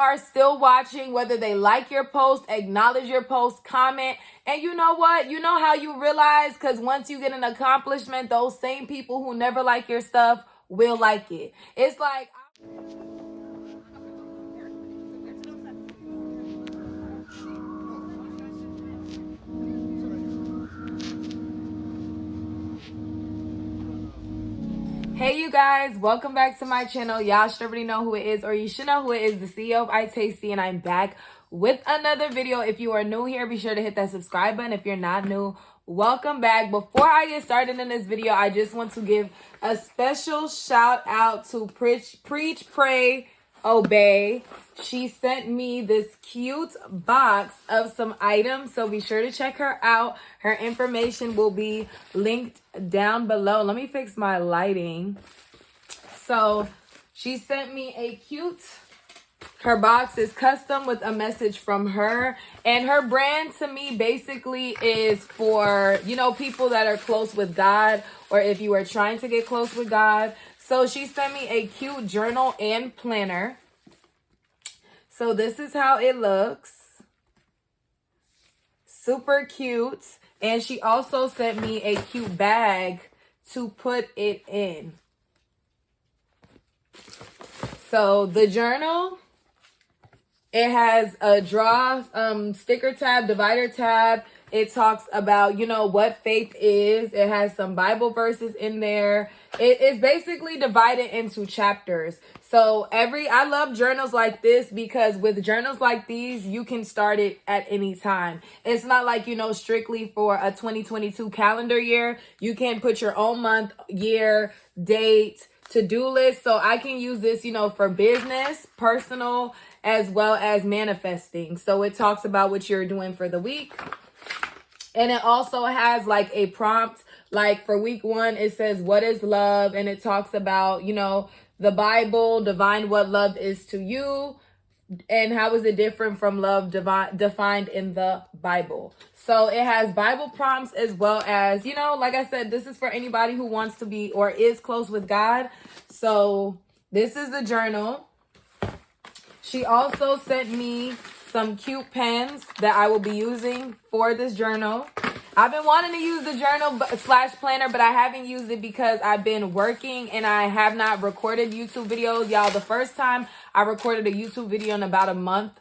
are still watching, whether they like your post, acknowledge your post, comment. And you know what? You know how you realize? Because once you get an accomplishment, those same people who never like your stuff will like it. It's like... Hey you guys, welcome back to my channel. Y'all should already know who it is, or you should know who it is, the CEO of iyetasti, and I'm back with another video. If you are new here, be sure to hit that subscribe button. If you're not new, welcome back. Before I get started in this video, I just want to give a special shout out to Preach, Pray, Obey. She sent me this cute box of some items, so be sure to check her out. Her information will be linked down below. Let me fix my lighting. So she sent me a cute... Her box is custom with a message from her, and her brand to me basically is for, you know, people that are close with God, or if you are trying to get close with God. So she sent me a cute journal and planner. So this is how it looks. Super cute. And she also sent me a cute bag to put it in. So the journal, it has a draw, sticker tab, divider tab. It talks about, you know, what faith is. It has some Bible verses in there. It is basically divided into chapters. So I love journals like this, because with journals like these, you can start it at any time. It's not like, you know, strictly for a 2022 calendar year. You can put your own month, year, date, to-do list. So I can use this, you know, for business, personal, as well as manifesting. So it talks about what you're doing for the week. And it also has like a prompt, like for week 1, it says, what is love? And it talks about, you know, the Bible, divine what love is to you, and how is it different from love defined in the Bible. So it has Bible prompts, as well as, you know, like I said, this is for anybody who wants to be or is close with God. So this is the journal. She also sent me some cute pens that I will be using for this journal. I've been wanting to use the journal slash planner, but I haven't used it because I've been working and I have not recorded YouTube videos. Y'all, the first time I recorded a YouTube video in about a month,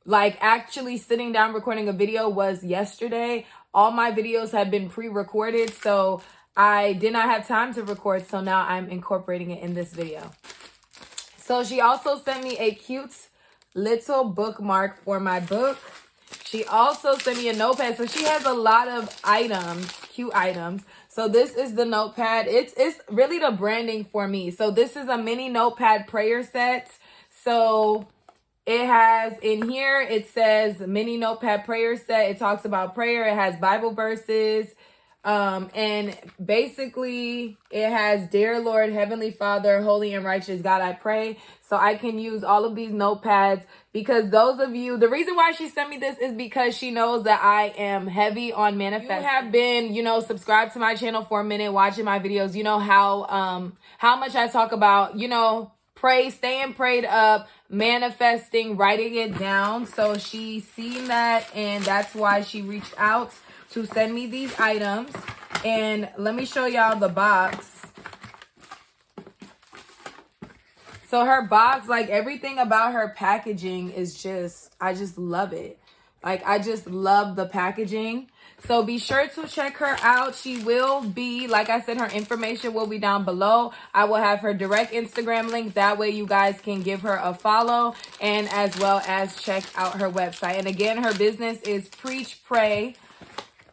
like actually sitting down recording a video, was yesterday. All my videos have been pre-recorded, so I did not have time to record. So now I'm incorporating it in this video. So she also sent me a cute little bookmark for my book. She also sent me a notepad. So she has a lot of items, cute items. So this is the notepad. It's really the branding for me. So this is a mini notepad prayer set. So it has in here, it says mini notepad prayer set. It talks about prayer. It has Bible verses. And basically it has, dear Lord, Heavenly Father, holy and righteous God, I pray. So I can use all of these notepads, because those of you, the reason why she sent me this is because she knows that I am heavy on manifesting. You have been, you know, subscribed to my channel for a minute, watching my videos. You know how much I talk about, you know, staying prayed up, manifesting, writing it down. So she seen that, and that's why she reached out to send me these items. And let me show y'all the box. So her box, like everything about her packaging is just, I just love it. Like, I just love the packaging. So be sure to check her out. She will be, like I said, her information will be down below. I will have her direct Instagram link. That way you guys can give her a follow, and as well as check out her website. And again, her business is Preach, Pray,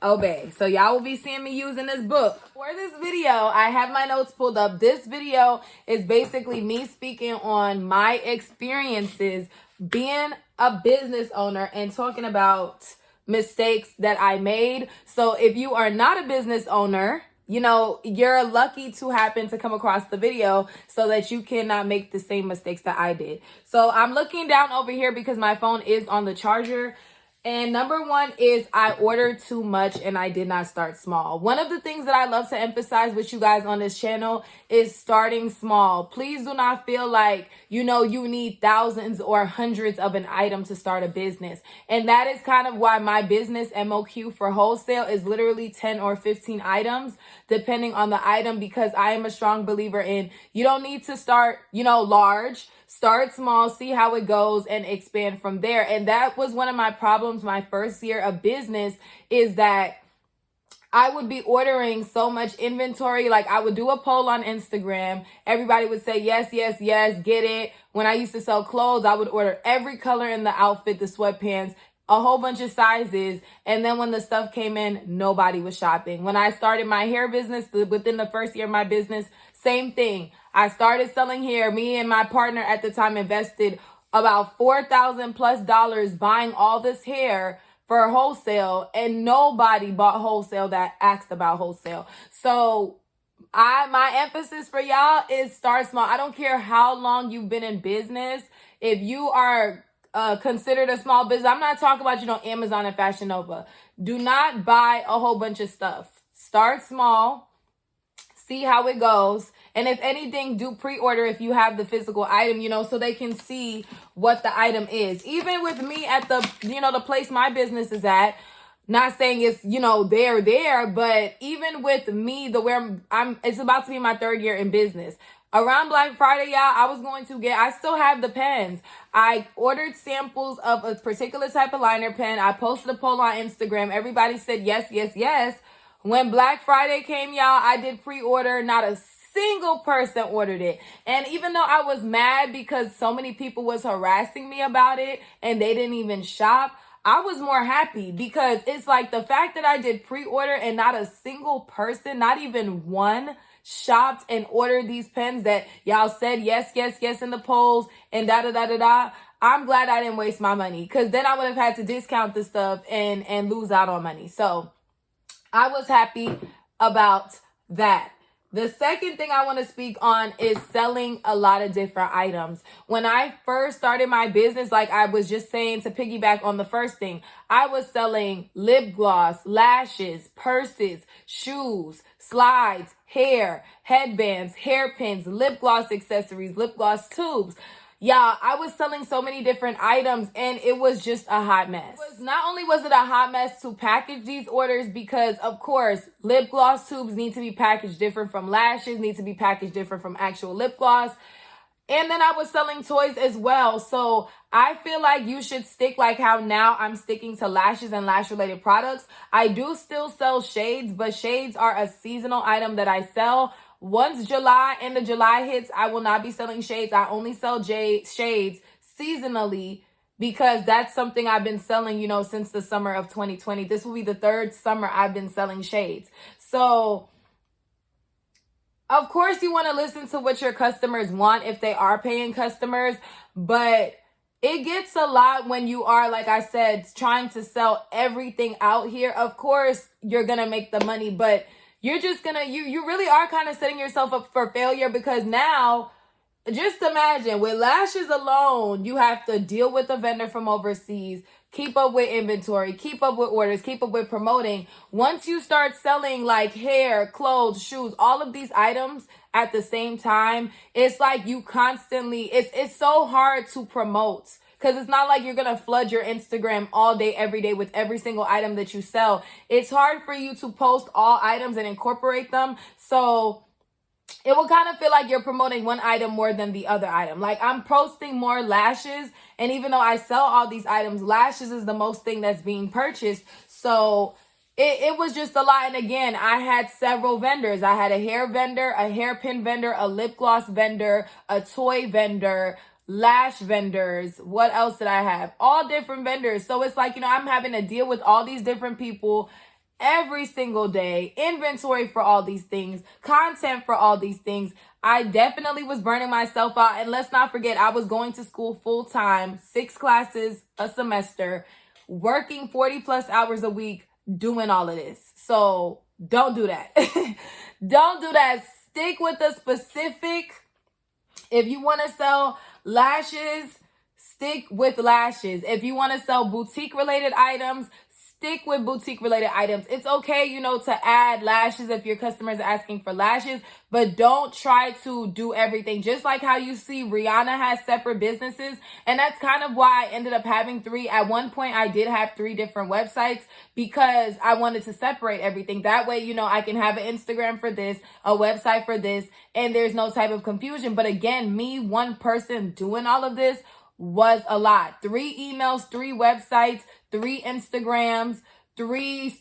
Obey. So y'all will be seeing me using this book. For this video, I have my notes pulled up. This video is basically me speaking on my experiences being a business owner and talking about mistakes that I made. So if you are not a business owner, you know, you're lucky to happen to come across the video so that you cannot make the same mistakes that I did. So I'm looking down over here because my phone is on the charger. And number one is I ordered too much and I did not start small. One of the things that I love to emphasize with you guys on this channel is starting small. Please do not feel like, you need thousands or hundreds of an item to start a business. And that is kind of why my business MOQ for wholesale is literally 10 or 15 items, depending on the item, because I am a strong believer in you don't need to start, large. Start small, see how it goes, and expand from there. And that was one of my problems my first year of business, is that I would be ordering so much inventory. Like, I would do a poll on Instagram. Everybody would say, yes, yes, yes, get it. When I used to sell clothes, I would order every color in the outfit, the sweatpants, a whole bunch of sizes. And then when the stuff came in, nobody was shopping. When I started my hair business, within the first year of my business, same thing. I started selling hair. Me and my partner at the time invested about $4,000+ buying all this hair for wholesale, and nobody bought wholesale that asked about wholesale. So my emphasis for y'all is start small. I don't care how long you've been in business. If you are considered a small business, I'm not talking about, Amazon and Fashion Nova. Do not buy a whole bunch of stuff. Start small. See how it goes. And if anything, do pre-order if you have the physical item, so they can see what the item is. Even with me at the, the place my business is at, not saying it's, there, but even with me, it's about to be my third year in business. Around Black Friday, y'all, I still have the pens. I ordered samples of a particular type of liner pen. I posted a poll on Instagram. Everybody said yes, yes, yes. When Black Friday came, y'all, I did pre-order. Not a single person ordered it. And even though I was mad because so many people was harassing me about it and they didn't even shop, I was more happy, because it's like the fact that I did pre-order and not a single person, not even one, shopped and ordered these pens that y'all said yes, yes, yes in the polls and da-da-da-da-da. I'm glad I didn't waste my money, because then I would have had to discount the stuff and lose out on money. So I was happy about that. The second thing I want to speak on is selling a lot of different items. When I first started my business, like I was just saying, to piggyback on the first thing, I was selling lip gloss, lashes, purses, shoes, slides, hair, headbands, hairpins, lip gloss accessories, lip gloss tubes. Yeah, I was selling so many different items, and it was just a hot mess. Not only was it a hot mess to package these orders, because of course, lip gloss tubes need to be packaged different from lashes, need to be packaged different from actual lip gloss. And then I was selling toys as well. So I feel like you should stick like how now I'm sticking to lashes and lash related products. I do still sell shades, but shades are a seasonal item that I sell. Once July hits, I will not be selling shades. I only sell shades seasonally, because that's something I've been selling, since the summer of 2020. This will be the third summer I've been selling shades. So of course you want to listen to what your customers want if they are paying customers, but it gets a lot when you are, like I said, trying to sell everything out here. Of course you're going to make the money, but you're just gonna, you really are kind of setting yourself up for failure, because now, just imagine, with lashes alone, you have to deal with a vendor from overseas, keep up with inventory, keep up with orders, keep up with promoting. Once you start selling like hair, clothes, shoes, all of these items at the same time, it's like you constantly, it's so hard to promote. Because it's not like you're going to flood your Instagram all day, every day with every single item that you sell. It's hard for you to post all items and incorporate them. So it will kind of feel like you're promoting one item more than the other item. Like, I'm posting more lashes. And even though I sell all these items, lashes is the most thing that's being purchased. So it was just a lot. And again, I had several vendors. I had a hair vendor, a hairpin vendor, a lip gloss vendor, a toy vendor, lash vendors. What else did I have? All different vendors. So it's like, I'm having to deal with all these different people every single day, inventory for all these things, content for all these things. I definitely was burning myself out. And let's not forget, I was going to school full time, 6 classes a semester, working 40+ hours a week, doing all of this. So don't do that. Don't do that. Stick with the specific. If you want to sell lashes, stick with lashes. If you want to sell boutique related items, stick with boutique related items. It's okay, you know, to add lashes if your customers are asking for lashes, but don't try to do everything. Just like how you see Rihanna has separate businesses. And that's kind of why I ended up having 3. At one point, I did have 3 different websites because I wanted to separate everything. That way, you know, I can have an Instagram for this, a website for this, and there's no type of confusion. But again, me, one person doing all of this was a lot. 3 emails, 3 websites, 3 Instagrams, 3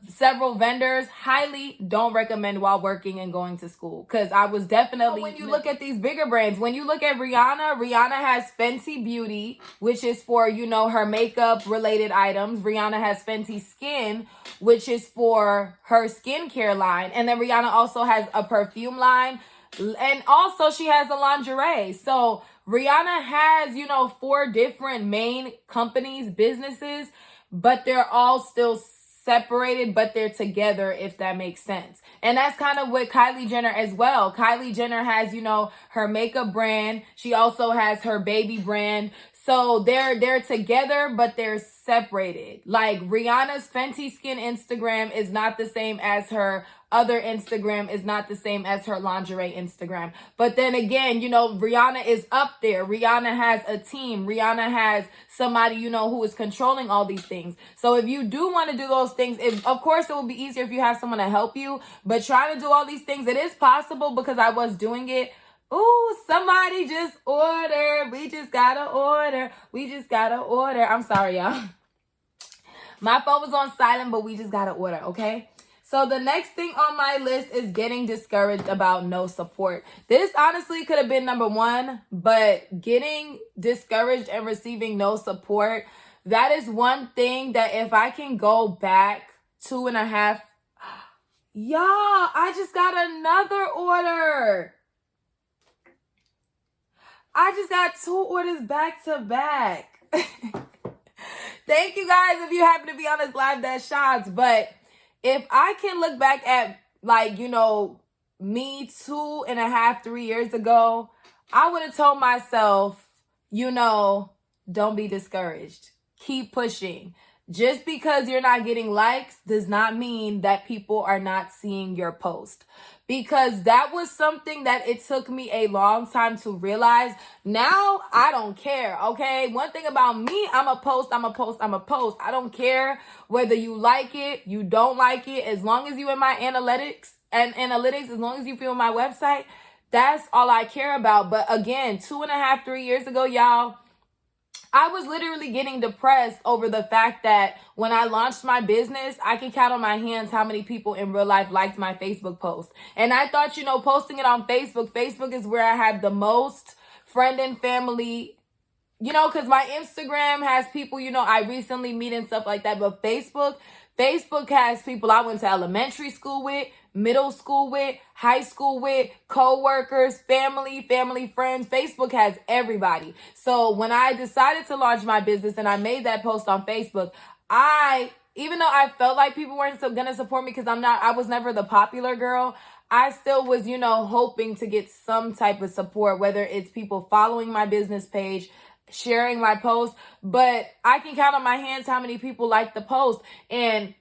several vendors. Highly don't recommend while working and going to school, because I was definitely, when you look at these bigger brands, when you look at Rihanna has Fenty Beauty, which is for, you know, her makeup related items. Rihanna has Fenty Skin, which is for her skincare line. And then Rihanna also has a perfume line, and also she has a lingerie. So Rihanna has, you know, 4 different main companies, businesses, but they're all still separated, but they're together, if that makes sense. And that's kind of with Kylie Jenner as well. Kylie Jenner has, you know, her makeup brand. She also has her baby brand. So they're together, but they're separated. Like Rihanna's Fenty Skin Instagram is not the same as her other Instagram, is not the same as her lingerie Instagram. But then again, you know, Rihanna is up there. Rihanna has a team. Rihanna has somebody, you know, who is controlling all these things. So if you do want to do those things, of course it will be easier if you have someone to help you. But trying to do all these things, it is possible, because I was doing it. Ooh, somebody just ordered. We just gotta order. We just gotta order. I'm sorry, y'all. My phone was on silent, but we just gotta order, okay? So the next thing on my list is getting discouraged about no support. This honestly could have been number 1, but getting discouraged and receiving no support, that is one thing that if I can go back 2.5, y'all, I just got another order. I just got 2 orders back to back. Thank you guys if you happen to be on this live that shots. But if I can look back at, like, you know, me 2.5, 3 years ago, I would have told myself, you know, don't be discouraged. Keep pushing. Just because you're not getting likes does not mean that people are not seeing your post. Because that was something that it took me a long time to realize. Now, I don't care, okay? One thing about me, I'm a post. I don't care whether you like it, you don't like it. As long as you in my analytics, as long as you feel my website, that's all I care about. But again, 2.5, 3 years ago, y'all, I was literally getting depressed over the fact that when I launched my business, I can count on my hands how many people in real life liked my Facebook post. And I thought, you know, posting it on Facebook is where I have the most friend and family, you know, because my Instagram has people, you know, I recently meet and stuff like that. But Facebook has people I went to elementary school with, middle school with, high school with, co-workers, family, friends. Facebook has everybody. So when I decided to launch my business and I made that post on Facebook, even though I felt like people weren't going to support me because I was never the popular girl, I still was, you know, hoping to get some type of support, whether it's people following my business page, sharing my post. But I can count on my hands how many people liked the post. And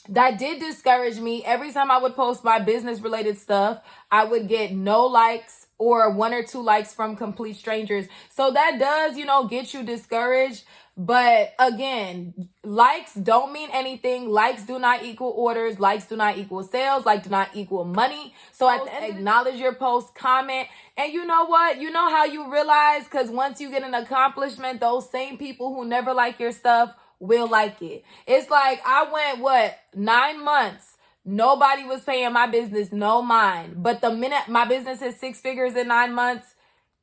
that did discourage me. Every time I would post my business related stuff, I would get no likes or 1 or 2 likes from complete strangers. So that does, you know, get you discouraged. But again, likes don't mean anything. Likes do not equal orders. Likes do not equal sales. Like do not equal money. So at the end, acknowledge your post, comment. And you know what? You know how you realize? Because once you get an accomplishment, those same people who never like your stuff will like it. It's like I went, 9 months. Nobody was paying my business no mind. But the minute my business hit 6 figures in 9 months,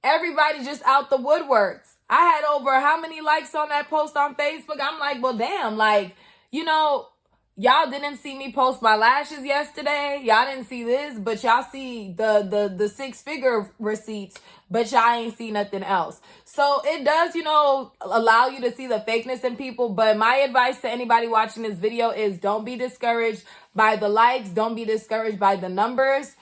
everybody just out the woodworks. I had over how many likes on that post on Facebook? I'm like, well, damn, like, you know, y'all didn't see me post my lashes yesterday. Y'all didn't see this, but y'all see the 6-figure receipts, but y'all ain't see nothing else. So it does, you know, allow you to see the fakeness in people. But my advice to anybody watching this video is don't be discouraged by the likes. Don't be discouraged by the numbers.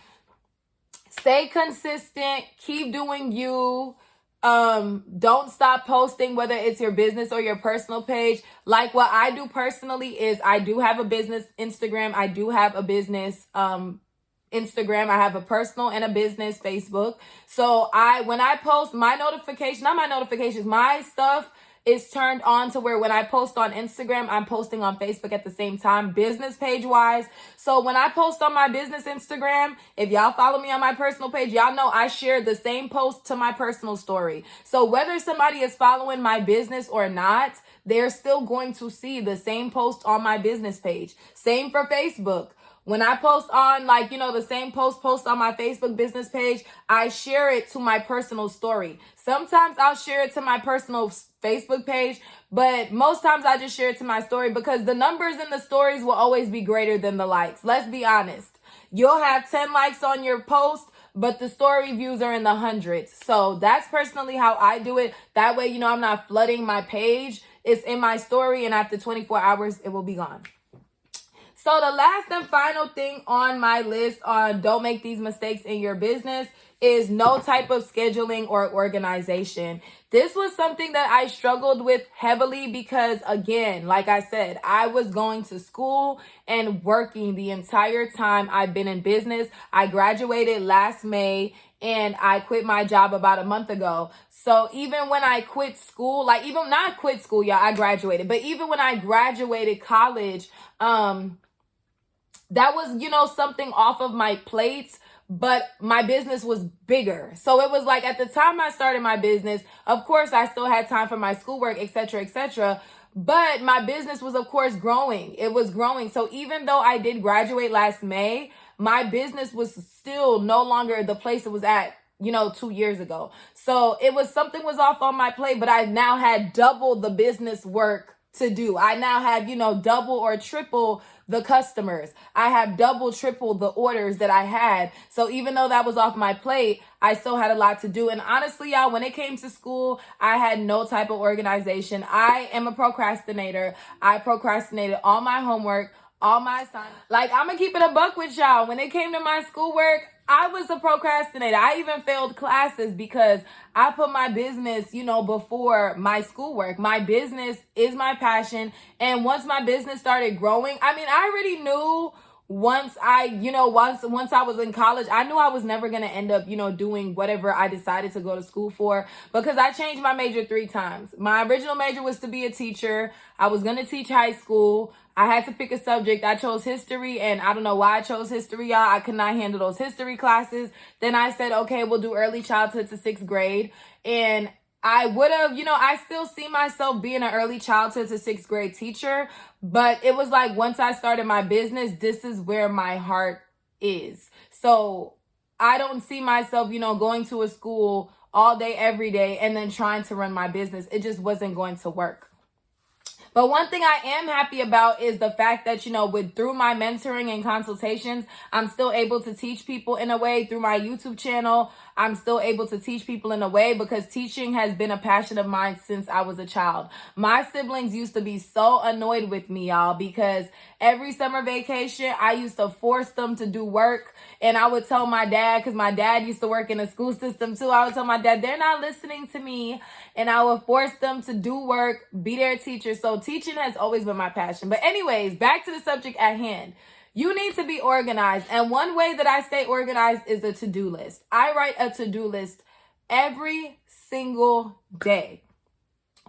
Stay consistent. Keep doing you. Don't stop posting, whether it's your business or your personal page. Like what I do personally is I do have a business Instagram. I do have a business Instagram. I have a personal and a business Facebook. So when I post my notification, not my notifications, my stuff is turned on to where when I post on Instagram, I'm posting on Facebook at the same time, business page wise. So when I post on my business Instagram, if y'all follow me on my personal page, y'all know I share the same post to my personal story. So whether somebody is following my business or not, they're still going to see the same post on my business page. Same for Facebook. When I post on the same post on my Facebook business page, I share it to my personal story. Sometimes I'll share it to my personal Facebook page, but most times I just share it to my story because the numbers in the stories will always be greater than the likes. Let's be honest. You'll have 10 likes on your post, but the story views are in the hundreds. So that's personally how I do it. That way, I'm not flooding my page. It's in my story, and after 24 hours, it will be gone. So the last and final thing on my list on don't make these mistakes in your business is no type of scheduling or organization. This was something that I struggled with heavily because, again, like I said, I was going to school and working the entire time I've been in business. I graduated last May and I quit my job about a month ago. So even when I quit school, even not quit school, y'all, I graduated. But even when I graduated college, that was, something off of my plate, but my business was bigger. So it was like at the time I started my business, of course, I still had time for my schoolwork, etc., etc. But my business was, of course, growing. It was growing. So even though I did graduate last May, my business was still no longer the place it was at, 2 years ago. So it was something was off on my plate, but I now had double the business work to do. I now have, double or triple the customers. I have double, triple the orders that I had. So even though that was off my plate, I still had a lot to do. And honestly, y'all, when it came to school, I had no type of organization. I am a procrastinator. I procrastinated all my homework, all my assignments. I'm gonna keep it a buck with y'all. When it came to my schoolwork, I was a procrastinator. I even failed classes because I put my business, before my schoolwork. My business is my passion. And once my business started growing, I already knew once I was in college, I knew I was never going to end up, doing whatever I decided to go to school for because I changed my major 3 times. My original major was to be a teacher. I was going to teach high school. I had to pick a subject. I chose history, and I don't know why I chose history, y'all. I could not handle those history classes. Then I said, okay, we'll do early childhood to 6th grade. And I would have, I still see myself being an early childhood to 6th grade teacher. But it was like once I started my business, this is where my heart is. So I don't see myself, going to a school all day, every day, and then trying to run my business. It just wasn't going to work. But one thing I am happy about is the fact that, through my mentoring and consultations, I'm still able to teach people in a way through my YouTube channel. I'm still able to teach people in a way because teaching has been a passion of mine since I was a child. My siblings used to be so annoyed with me, y'all, because every summer vacation, I used to force them to do work. And I would tell my dad, because my dad used to work in the school system too. I would tell my dad, they're not listening to me. And I would force them to do work, be their teacher. So teaching has always been my passion. But anyways, back to the subject at hand. You need to be organized. And one way that I stay organized is a to-do list. I write a to-do list every single day.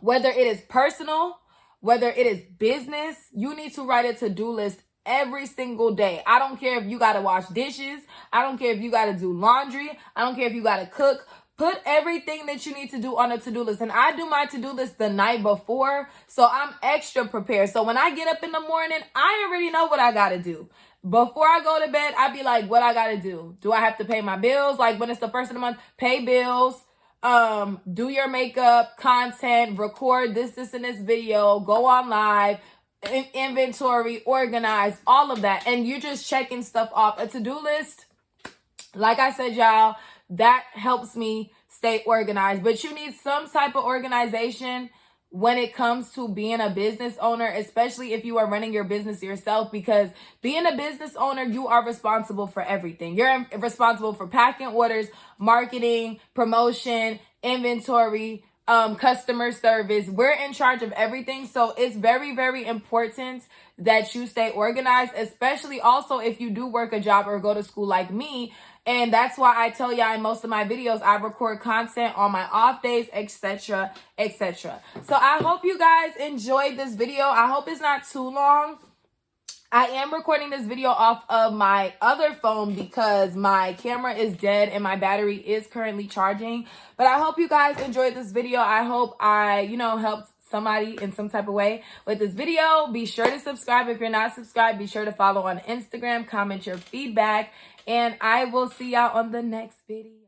Whether it is personal, whether it is business, you need to write a to-do list every single day. I don't care if you got to wash dishes. I don't care if you got to do laundry. I don't care if you got to cook. Put everything that you need to do on a to-do list. And I do my to-do list the night before, so I'm extra prepared. So when I get up in the morning, I already know what I got to do. Before I go to bed, I be like, what I got to do? Do I have to pay my bills? Like when it's the first of the month, pay bills, do your makeup, content, record this, and this video, go on live, inventory, organize, all of that. And you're just checking stuff off. A to-do list, like I said, y'all, that helps me stay organized. But you need some type of organization when it comes to being a business owner, especially if you are running your business yourself, because being a business owner, you are responsible for everything. You're responsible for packing orders, marketing, promotion, inventory, customer service. We're in charge of everything. So it's very, very important that you stay organized, especially also if you do work a job or go to school like me. And that's why I tell y'all in most of my videos, I record content on my off days, etc., etc. So I hope you guys enjoyed this video. I hope it's not too long. I am recording this video off of my other phone because my camera is dead and my battery is currently charging. But I hope you guys enjoyed this video. I hope I, helped somebody in some type of way with this video. Be sure to subscribe if you're not subscribed. Be sure to follow on Instagram, comment your feedback, and I will see y'all on the next video.